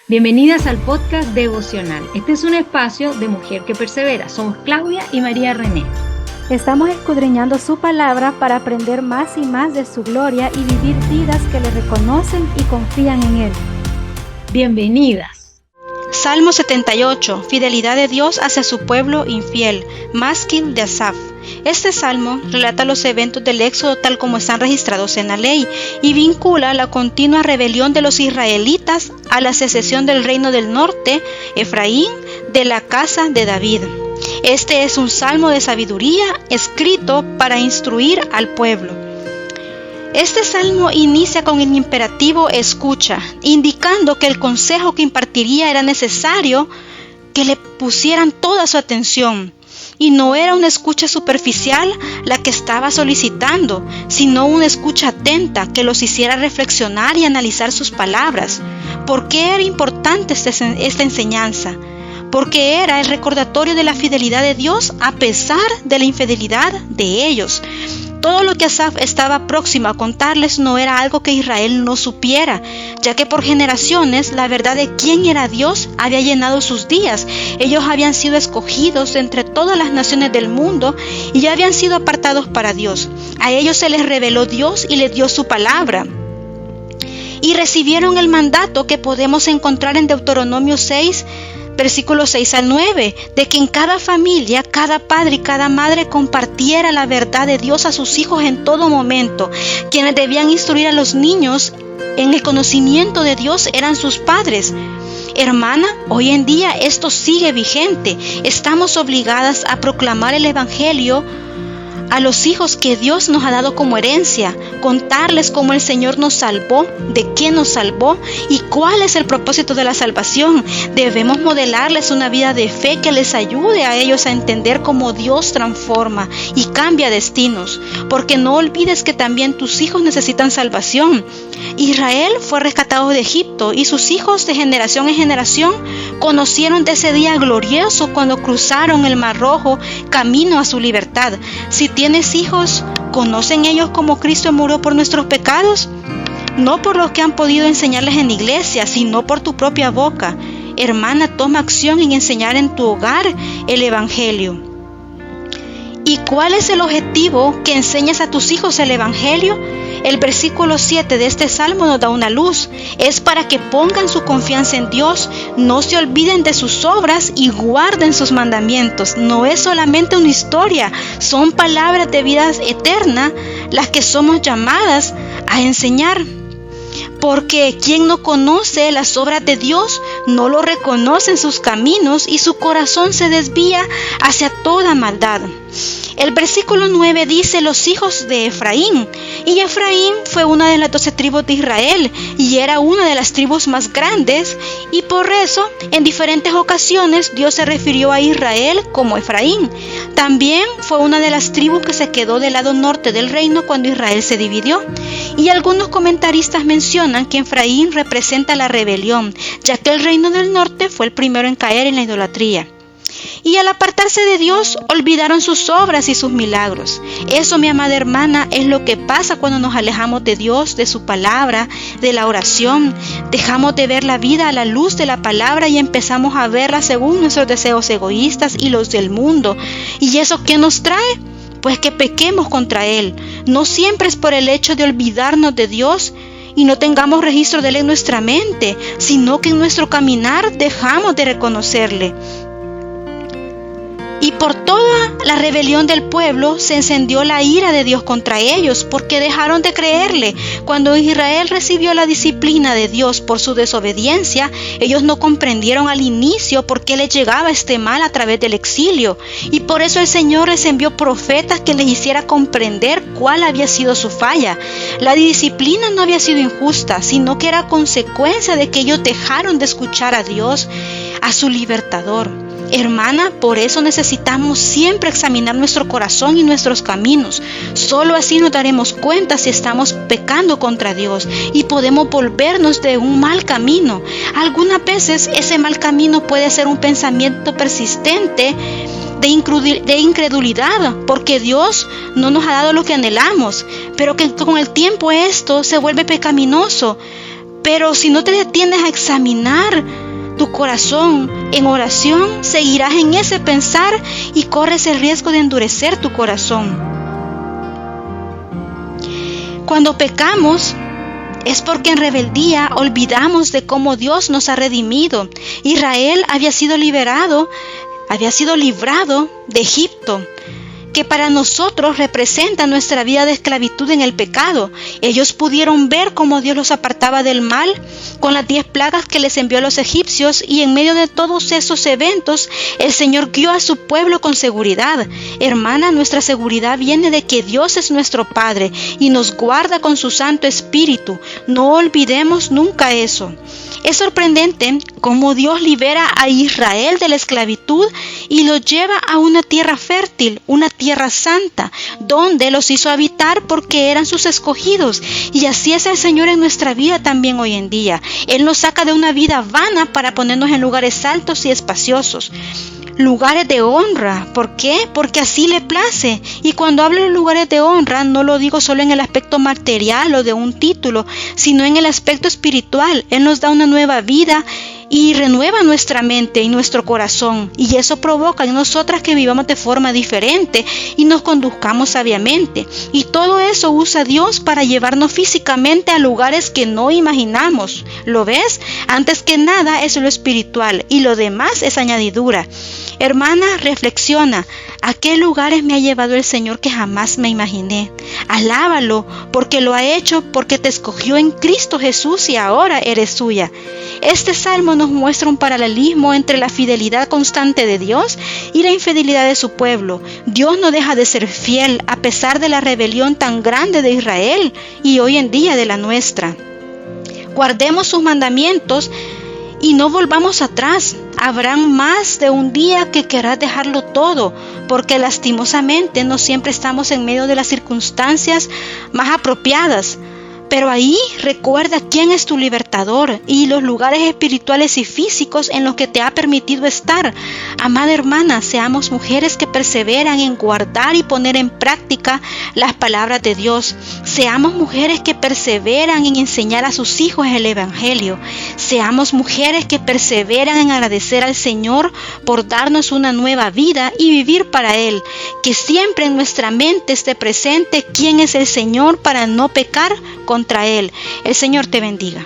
Bienvenidas al podcast devocional. Este es un espacio de Mujer que Persevera. Somos Claudia y María René. Estamos escudriñando su palabra para aprender más y más de su gloria y vivir vidas que le reconocen y confían en Él. Bienvenidas. Salmo 78. Fidelidad de Dios hacia su pueblo infiel. Másquil de Asaf. Este salmo relata los eventos del Éxodo tal como están registrados en la ley y vincula la continua rebelión de los israelitas a la secesión del reino del norte, Efraín, de la casa de David. Este es un salmo de sabiduría escrito para instruir al pueblo. Este salmo inicia con el imperativo escucha, indicando que el consejo que impartiría era necesario que le pusieran toda su atención. Y no era una escucha superficial la que estaba solicitando, sino una escucha atenta que los hiciera reflexionar y analizar sus palabras. ¿Por qué era importante esta enseñanza? Porque era el recordatorio de la fidelidad de Dios a pesar de la infidelidad de ellos. Todo lo que Asaf estaba próximo a contarles no era algo que Israel no supiera, ya que por generaciones la verdad de quién era Dios había llenado sus días. Ellos habían sido escogidos entre todas las naciones del mundo y ya habían sido apartados para Dios. A ellos se les reveló Dios y les dio su palabra. Y recibieron el mandato que podemos encontrar en Deuteronomio 6, versículos 6 al 9, de que en cada familia, cada padre y cada madre compartiera la verdad de Dios a sus hijos en todo momento. Quienes debían instruir a los niños en el conocimiento de Dios eran sus padres. Hermana, hoy en día esto sigue vigente. Estamos obligadas a proclamar el Evangelio a los hijos que Dios nos ha dado como herencia, contarles cómo el Señor nos salvó, de qué nos salvó y cuál es el propósito de la salvación. Debemos modelarles una vida de fe que les ayude a ellos a entender cómo Dios transforma y cambia destinos, porque no olvides que también tus hijos necesitan salvación. Israel fue rescatado de Egipto y sus hijos de generación en generación conocieron de ese día glorioso cuando cruzaron el Mar Rojo camino a su libertad. Si tienes hijos, ¿conocen ellos cómo Cristo murió por nuestros pecados? No por lo que han podido enseñarles en la iglesia, sino por tu propia boca. Hermana, toma acción en enseñar en tu hogar el Evangelio. ¿Y cuál es el objetivo que enseñas a tus hijos el Evangelio? El versículo 7 de este salmo nos da una luz. Es para que pongan su confianza en Dios, no se olviden de sus obras y guarden sus mandamientos. No es solamente una historia, son palabras de vida eterna las que somos llamadas a enseñar. Porque quien no conoce las obras de Dios no lo reconoce en sus caminos y su corazón se desvía hacia toda maldad. El versículo 9 dice los hijos de Efraín, y Efraín fue una de las 12 tribus de Israel y era una de las tribus más grandes, y por eso en diferentes ocasiones Dios se refirió a Israel como Efraín. También fue una de las tribus que se quedó del lado norte del reino cuando Israel se dividió. Y algunos comentaristas mencionan que Efraín representa la rebelión, ya que el reino del norte fue el primero en caer en la idolatría. Y al apartarse de Dios, olvidaron sus obras y sus milagros. Eso, mi amada hermana, es lo que pasa cuando nos alejamos de Dios, de su palabra, de la oración. Dejamos de ver la vida a la luz de la palabra y empezamos a verla según nuestros deseos egoístas y los del mundo. ¿Y eso qué nos trae? Pues que pequemos contra Él. No siempre es por el hecho de olvidarnos de Dios y no tengamos registro de Él en nuestra mente, sino que en nuestro caminar dejamos de reconocerle. Y por toda la rebelión del pueblo se encendió la ira de Dios contra ellos, porque dejaron de creerle. Cuando Israel recibió la disciplina de Dios por su desobediencia, ellos no comprendieron al inicio por qué les llegaba este mal a través del exilio. Y por eso el Señor les envió profetas que les hiciera comprender cuál había sido su falla. La disciplina no había sido injusta, sino que era consecuencia de que ellos dejaron de escuchar a Dios, a su libertador. Hermana, por eso necesitamos siempre examinar nuestro corazón y nuestros caminos. Solo así nos daremos cuenta si estamos pecando contra Dios y podemos volvernos de un mal camino. Algunas veces ese mal camino puede ser un pensamiento persistente de incredulidad, porque Dios no nos ha dado lo que anhelamos, pero que con el tiempo esto se vuelve pecaminoso. Pero si no te detienes a examinar tu corazón en oración, seguirás en ese pensar y corres el riesgo de endurecer tu corazón. Cuando pecamos, es porque en rebeldía olvidamos de cómo Dios nos ha redimido. Israel había sido librado de Egipto, que para nosotros representa nuestra vida de esclavitud en el pecado. Ellos pudieron ver cómo Dios los apartaba del mal con las 10 plagas que les envió a los egipcios, y en medio de todos esos eventos el Señor guió a su pueblo con seguridad. Hermana, nuestra seguridad viene de que Dios es nuestro Padre y nos guarda con su Santo Espíritu. No olvidemos nunca eso. Es sorprendente cómo Dios libera a Israel de la esclavitud y los lleva a una tierra fértil, una tierra santa, donde los hizo habitar porque eran sus escogidos. Y así es el Señor en nuestra vida también hoy en día. Él nos saca de una vida vana para ponernos en lugares altos y espaciosos. Lugares de honra. ¿Por qué? Porque así le place. Y cuando hablo de lugares de honra, no lo digo solo en el aspecto material o de un título, sino en el aspecto espiritual. Él nos da una nueva vida y renueva nuestra mente y nuestro corazón, y eso provoca en nosotras que vivamos de forma diferente y nos conduzcamos sabiamente, y todo eso usa Dios para llevarnos físicamente a lugares que no imaginamos. ¿Lo ves? Antes que nada es lo espiritual y lo demás es añadidura. Hermana, reflexiona. ¿A qué lugares me ha llevado el Señor que jamás me imaginé? Alábalo, porque lo ha hecho, porque te escogió en Cristo Jesús y ahora eres suya. Este salmo nos muestra un paralelismo entre la fidelidad constante de Dios y la infidelidad de su pueblo. Dios no deja de ser fiel a pesar de la rebelión tan grande de Israel y hoy en día de la nuestra. Guardemos sus mandamientos y no volvamos atrás. Habrá más de un día que querrás dejarlo todo, porque lastimosamente no siempre estamos en medio de las circunstancias más apropiadas. Pero ahí recuerda quién es tu libertador y los lugares espirituales y físicos en los que te ha permitido estar. Amada hermana, seamos mujeres que perseveran en guardar y poner en práctica las palabras de Dios. Seamos mujeres que perseveran en enseñar a sus hijos el Evangelio. Seamos mujeres que perseveran en agradecer al Señor por darnos una nueva vida y vivir para Él. Que siempre en nuestra mente esté presente quién es el Señor para no pecar contra Él. El Señor te bendiga.